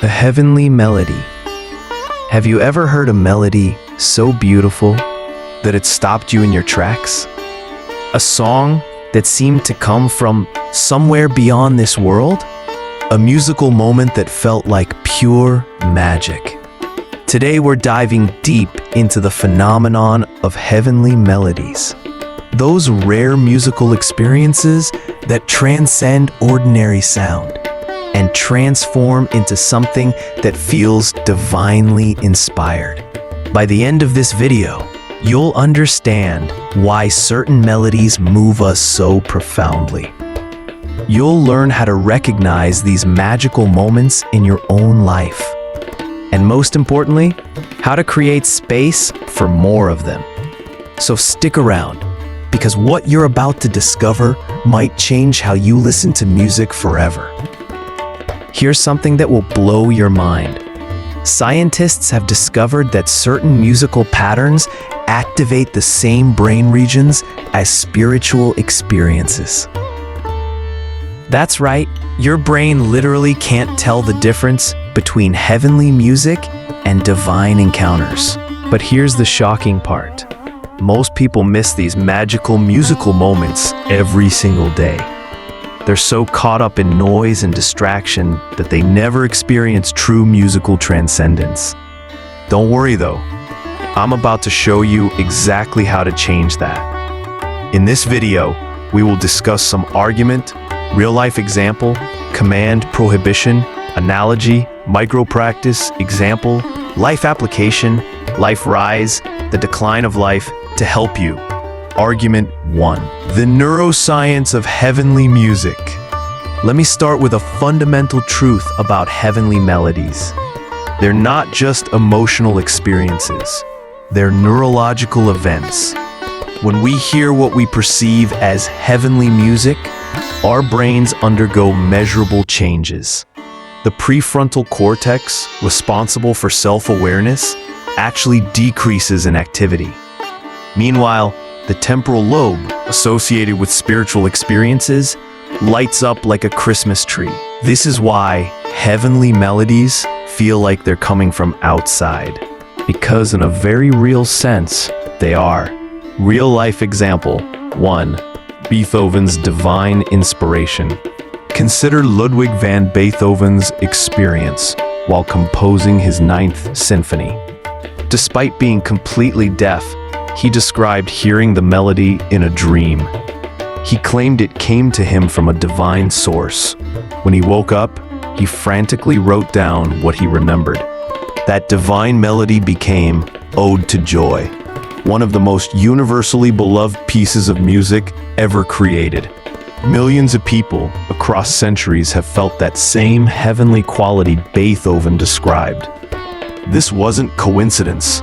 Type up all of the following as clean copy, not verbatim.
A heavenly melody. Have you ever heard a melody so beautiful that it stopped you in your tracks? A song that seemed to come from somewhere beyond this world? A musical moment that felt like pure magic. Today we're diving deep into the phenomenon of heavenly melodies. Those rare musical experiences that transcend ordinary sound and transform into something that feels divinely inspired. By the end of this video, you'll understand why certain melodies move us so profoundly. You'll learn how to recognize these magical moments in your own life. And most importantly, how to create space for more of them. So stick around, because what you're about to discover might change how you listen to music forever. Here's something that will blow your mind. Scientists have discovered that certain musical patterns activate the same brain regions as spiritual experiences. That's right, your brain literally can't tell the difference between heavenly music and divine encounters. But here's the shocking part. Most people miss these magical musical moments every single day. They're so caught up in noise and distraction that they never experience true musical transcendence. Don't worry though, I'm about to show you exactly how to change that. In this video, we will discuss some argument, real-life example, command, prohibition, analogy, micro-practice, example, life application, life rise, the decline of life to help you. Argument 1. The neuroscience of heavenly music. Let me start with a fundamental truth about heavenly melodies. They're not just emotional experiences. They're neurological events. When we hear what we perceive as heavenly music, our brains undergo measurable changes. The prefrontal cortex, responsible for self-awareness, actually decreases in activity. Meanwhile, the temporal lobe, associated with spiritual experiences, lights up like a Christmas tree. This is why heavenly melodies feel like they're coming from outside, because in a very real sense, they are. Real-life example 1. Beethoven's divine inspiration. Consider Ludwig van Beethoven's experience while composing his 9th symphony. Despite being completely deaf, he described hearing the melody in a dream. He claimed it came to him from a divine source. When he woke up, he frantically wrote down what he remembered. That divine melody became Ode to Joy, one of the most universally beloved pieces of music ever created. Millions of people across centuries have felt that same heavenly quality Beethoven described. This wasn't coincidence.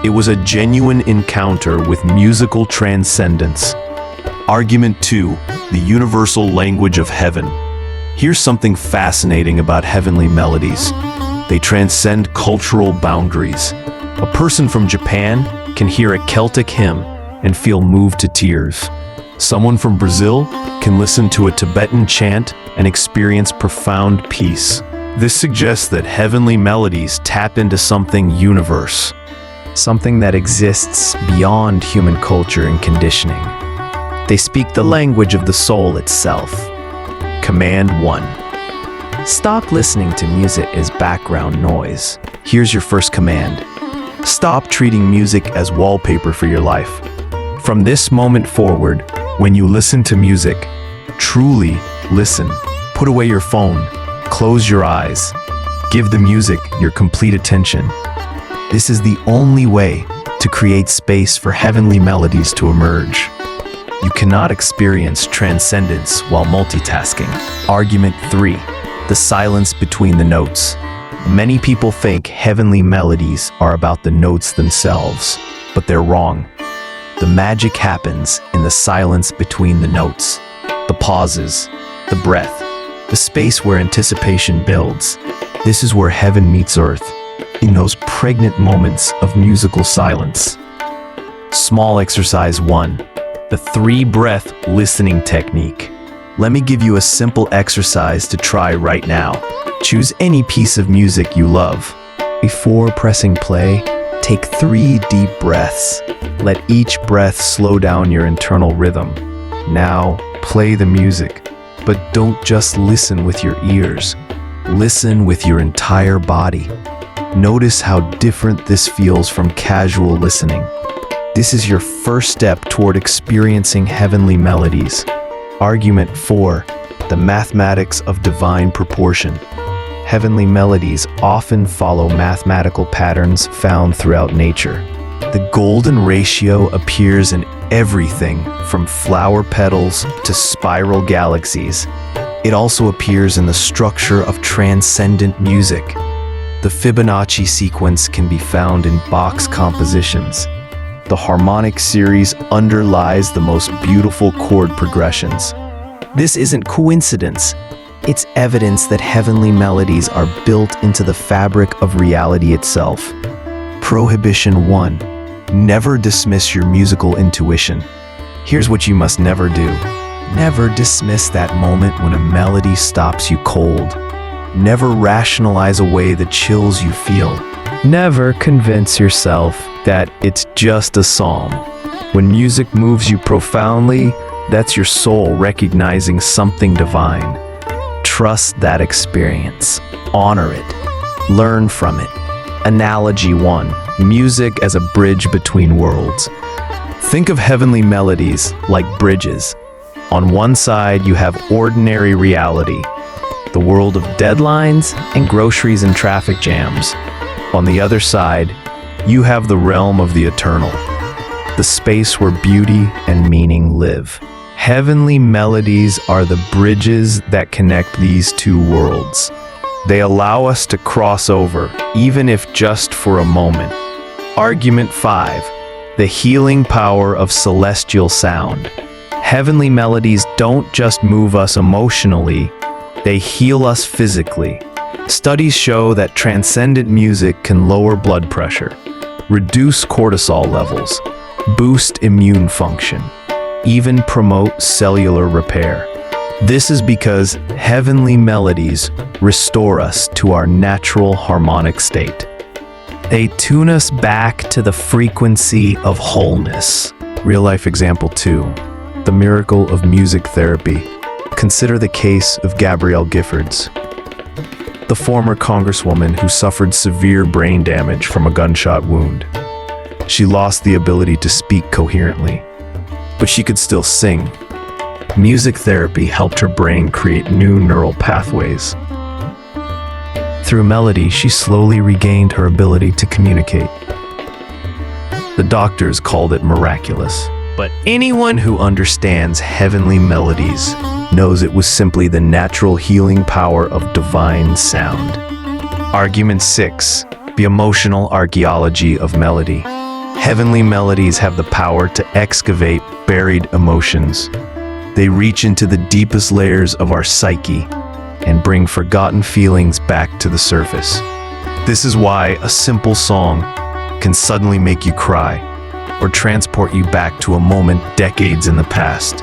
It was a genuine encounter with musical transcendence. Argument 2. The universal language of heaven. Here's something fascinating about heavenly melodies. They transcend cultural boundaries. A person from Japan can hear a Celtic hymn and feel moved to tears. Someone from Brazil can listen to a Tibetan chant and experience profound peace. This suggests that heavenly melodies tap into something universal. Something that exists beyond human culture and conditioning. They speak the language of the soul itself. Command 1. Stop listening to music as background noise. Here's your first command. Stop treating music as wallpaper for your life. From this moment forward, when you listen to music, truly listen. Put away your phone. Close your eyes. Give the music your complete attention. This is the only way to create space for heavenly melodies to emerge. You cannot experience transcendence while multitasking. Argument 3. The silence between the notes. Many people think heavenly melodies are about the notes themselves, but they're wrong. The magic happens in the silence between the notes, the pauses, the breath, the space where anticipation builds. This is where heaven meets earth. In those pregnant moments of musical silence. Small exercise 1. The 3-breath listening technique. Let me give you a simple exercise to try right now. Choose any piece of music you love. Before pressing play, take 3 deep breaths. Let each breath slow down your internal rhythm. Now, play the music, but don't just listen with your ears. Listen with your entire body. Notice how different this feels from casual listening. This is your first step toward experiencing heavenly melodies. Argument 4. The mathematics of divine proportion. Heavenly melodies often follow mathematical patterns found throughout nature. The golden ratio appears in everything from flower petals to spiral galaxies. It also appears in the structure of transcendent music. The Fibonacci sequence can be found in Bach's compositions. The harmonic series underlies the most beautiful chord progressions. This isn't coincidence. It's evidence that heavenly melodies are built into the fabric of reality itself. Prohibition 1. Never dismiss your musical intuition. Here's what you must never do. Never dismiss that moment when a melody stops you cold. Never rationalize away the chills you feel. Never convince yourself that it's just a psalm. When music moves you profoundly, that's your soul recognizing something divine. Trust that experience. Honor it. Learn from it. Analogy 1. Music as a bridge between worlds. Think of heavenly melodies like bridges. On one side, you have ordinary reality, the world of deadlines and groceries and traffic jams. On the other side, you have the realm of the eternal, the space where beauty and meaning live. Heavenly melodies are the bridges that connect these two worlds. They allow us to cross over, even if just for a moment. Argument 5. The healing power of celestial sound. Heavenly melodies don't just move us emotionally, they heal us physically. Studies show that transcendent music can lower blood pressure, reduce cortisol levels, boost immune function, even promote cellular repair. This is because heavenly melodies restore us to our natural harmonic state. They tune us back to the frequency of wholeness. Real-life example 2. The miracle of music therapy. Consider the case of Gabrielle Giffords, the former congresswoman who suffered severe brain damage from a gunshot wound. She lost the ability to speak coherently, but she could still sing. Music therapy helped her brain create new neural pathways. Through melody, she slowly regained her ability to communicate. The doctors called it miraculous, but anyone who understands heavenly melodies knows it was simply the natural healing power of divine sound. Argument 6. The emotional archaeology of melody. Heavenly melodies have the power to excavate buried emotions. They reach into the deepest layers of our psyche and bring forgotten feelings back to the surface. This is why a simple song can suddenly make you cry or transport you back to a moment decades in the past.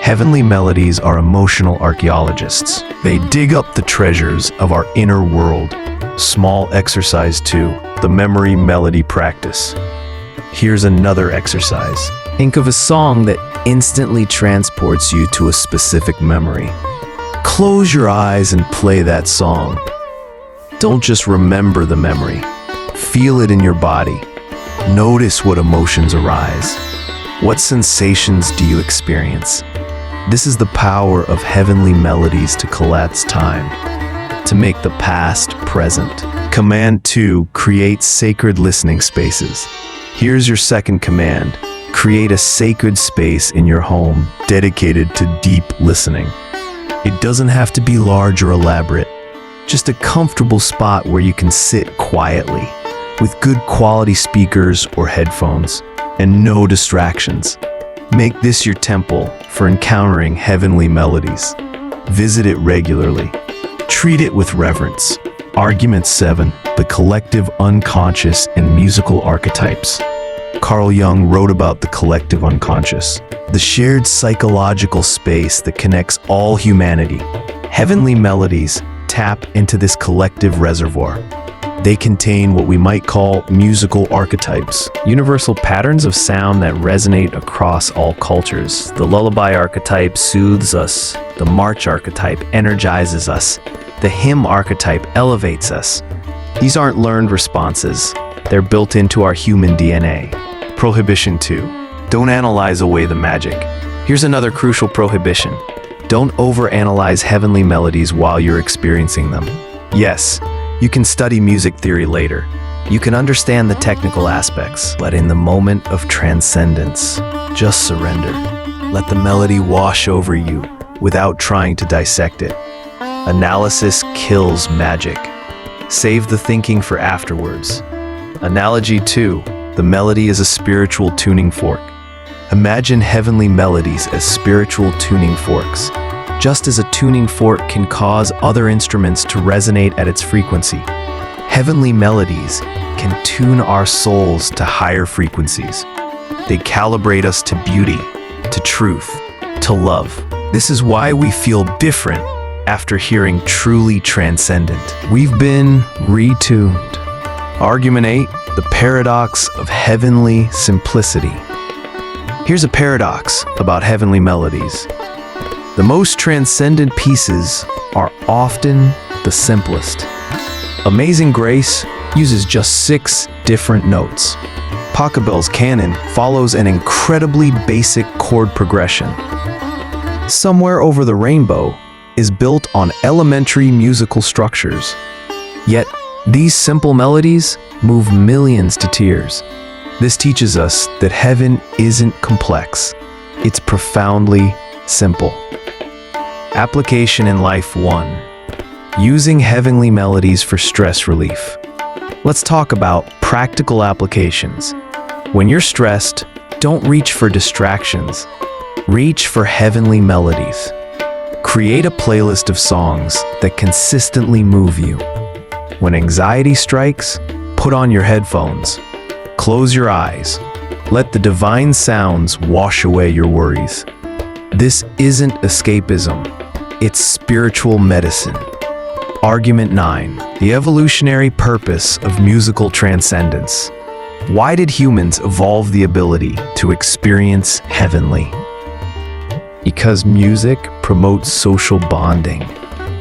Heavenly melodies are emotional archaeologists. They dig up the treasures of our inner world. Small exercise 2, the memory melody practice. Here's another exercise. Think of a song that instantly transports you to a specific memory. Close your eyes and play that song. Don't just remember the memory. Feel it in your body. Notice what emotions arise. What sensations do you experience? This is the power of heavenly melodies to collapse time, to make the past present. Command 2, create sacred listening spaces. Here's your second command. Create a sacred space in your home dedicated to deep listening. It doesn't have to be large or elaborate, just a comfortable spot where you can sit quietly, with good quality speakers or headphones, and no distractions. Make this your temple for encountering heavenly melodies. Visit it regularly. Treat it with reverence. Argument 7, the collective unconscious and musical archetypes. Carl Jung wrote about the collective unconscious. the shared psychological space that connects all humanity. Heavenly melodies tap into this collective reservoir. They contain what we might call musical archetypes, universal patterns of sound that resonate across all cultures. The lullaby archetype soothes us, the march archetype energizes us, the hymn archetype elevates us. These aren't learned responses, they're built into our human DNA. Prohibition 2. Don't analyze away the magic. Here's another crucial prohibition. Don't overanalyze heavenly melodies while you're experiencing them. Yes, you can study music theory later. You can understand the technical aspects, but in the moment of transcendence, just surrender. Let the melody wash over you without trying to dissect it. Analysis kills magic. Save the thinking for afterwards. Analogy 2. The melody is a spiritual tuning fork. Imagine heavenly melodies as spiritual tuning forks. Just as a tuning fork can cause other instruments to resonate at its frequency, heavenly melodies can tune our souls to higher frequencies. They calibrate us to beauty, to truth, to love. This is why we feel different after hearing truly transcendent. We've been retuned. Argument 8, the paradox of heavenly simplicity. Here's a paradox about heavenly melodies. The most transcendent pieces are often the simplest. Amazing Grace uses just 6 different notes. Pachelbel's canon follows an incredibly basic chord progression. Somewhere Over the Rainbow is built on elementary musical structures. Yet, these simple melodies move millions to tears. This teaches us that heaven isn't complex. It's profoundly simple. Application in Life 1. Using heavenly melodies for stress relief. Let's talk about practical applications. When you're stressed, don't reach for distractions. Reach for heavenly melodies. Create a playlist of songs that consistently move you. When anxiety strikes, put on your headphones. Close your eyes. Let the divine sounds wash away your worries. This isn't escapism. It's spiritual medicine. Argument 9. The evolutionary purpose of musical transcendence. Why did humans evolve the ability to experience heavenly? Because music promotes social bonding.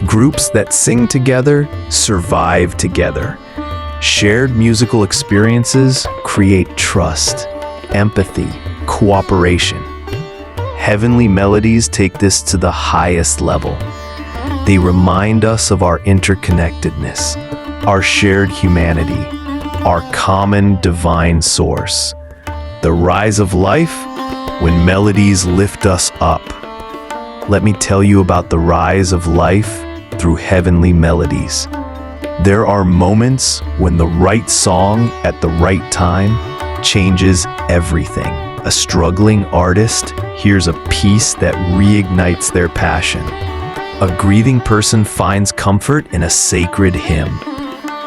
Groups that sing together survive together. Shared musical experiences create trust, empathy, cooperation. Heavenly melodies take this to the highest level. They remind us of our interconnectedness, our shared humanity, our common divine source. The rise of life when melodies lift us up. Let me tell you about the rise of life through heavenly melodies. There are moments when the right song at the right time changes everything. A struggling artist hears a piece that reignites their passion. A grieving person finds comfort in a sacred hymn.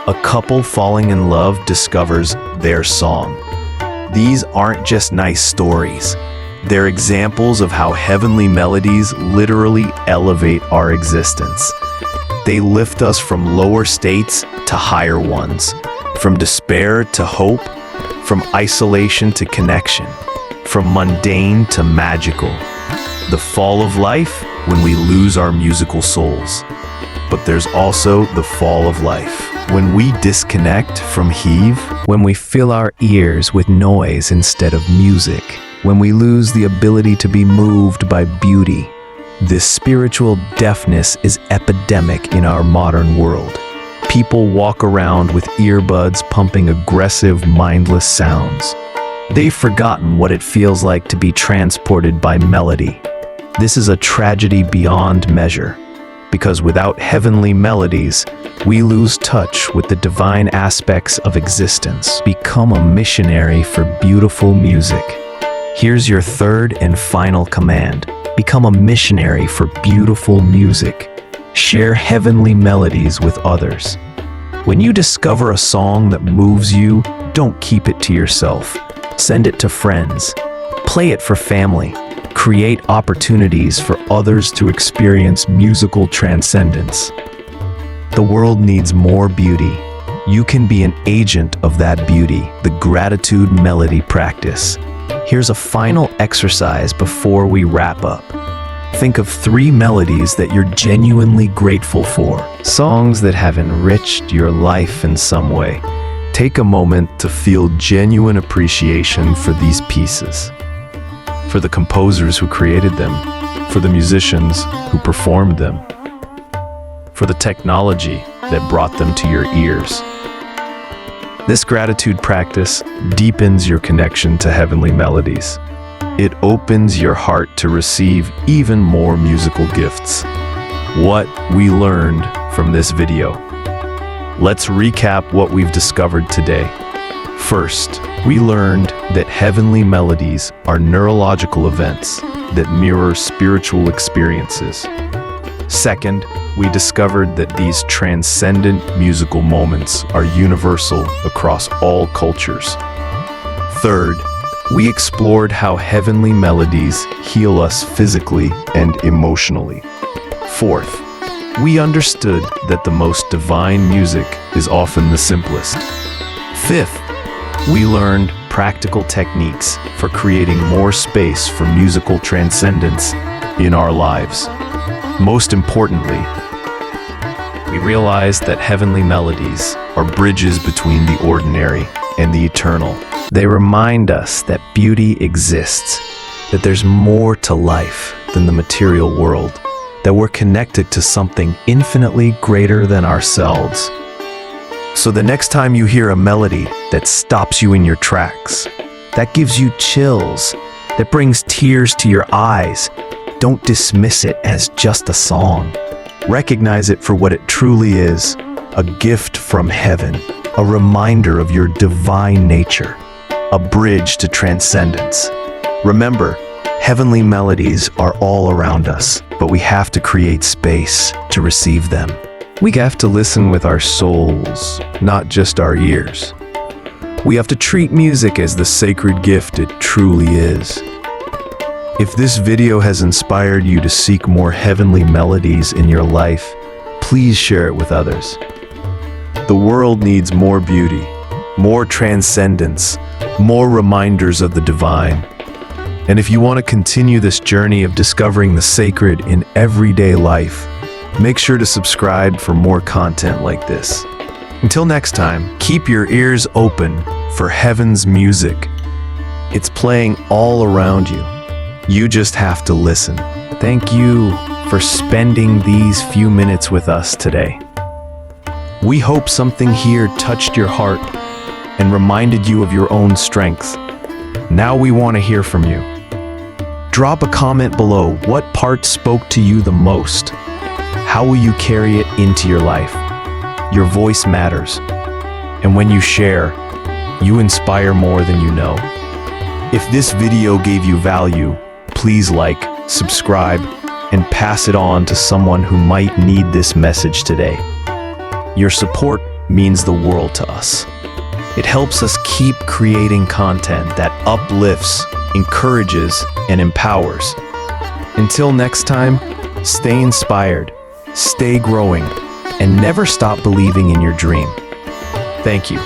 A couple falling in love discovers their song. These aren't just nice stories. They're examples of how heavenly melodies literally elevate our existence. They lift us from lower states to higher ones, from despair to hope, from isolation to connection, from mundane to magical. The fall of life when we lose our musical souls. But there's also the fall of life when we disconnect from Heave, when we fill our ears with noise instead of music, when we lose the ability to be moved by beauty. This spiritual deafness is epidemic in our modern world. People walk around with earbuds pumping aggressive, mindless sounds. They've forgotten what it feels like to be transported by melody. This is a tragedy beyond measure, because without heavenly melodies, we lose touch with the divine aspects of existence. Become a missionary for beautiful music. Here's your third and final command. Become a missionary for beautiful music. Share heavenly melodies with others. When you discover a song that moves you, don't keep it to yourself. Send it to friends. Play it for family. create opportunities for others to experience musical transcendence. The world needs more beauty. You can be an agent of that beauty, the gratitude melody practice. Here's a final exercise before we wrap up. Think of 3 melodies that you're genuinely grateful for, songs that have enriched your life in some way. Take a moment to feel genuine appreciation for these pieces, for the composers who created them, for the musicians who performed them, for the technology that brought them to your ears. This gratitude practice deepens your connection to heavenly melodies. It opens your heart to receive even more musical gifts. What we learned from this video. Let's recap what we've discovered today. First, we learned that heavenly melodies are neurological events that mirror spiritual experiences. Second, we discovered that these transcendent musical moments are universal across all cultures. Third, we explored how heavenly melodies heal us physically and emotionally. Fourth, we understood that the most divine music is often the simplest. Fifth, we learned practical techniques for creating more space for musical transcendence in our lives. Most importantly, we realized that heavenly melodies are bridges between the ordinary and the eternal. They remind us that beauty exists, that there's more to life than the material world, that we're connected to something infinitely greater than ourselves. So the next time you hear a melody that stops you in your tracks, that gives you chills, that brings tears to your eyes, don't dismiss it as just a song. Recognize it for what it truly is, a gift from heaven, a reminder of your divine nature, a bridge to transcendence. Remember, heavenly melodies are all around us, but we have to create space to receive them. We have to listen with our souls, not just our ears. We have to treat music as the sacred gift it truly is. If this video has inspired you to seek more heavenly melodies in your life, please share it with others. The world needs more beauty, more transcendence, more reminders of the divine. And if you want to continue this journey of discovering the sacred in everyday life, make sure to subscribe for more content like this. Until next time, keep your ears open for heaven's music. It's playing all around you. You just have to listen. Thank you for spending these few minutes with us today. We hope something here touched your heart and reminded you of your own strength. Now we want to hear from you. Drop a comment below. What part spoke to you the most? How will you carry it into your life? Your voice matters. And when you share, you inspire more than you know. If this video gave you value, please like, subscribe, and pass it on to someone who might need this message today. Your support means the world to us. It helps us keep creating content that uplifts, encourages, and empowers. Until next time, stay inspired, stay growing, and never stop believing in your dream. Thank you.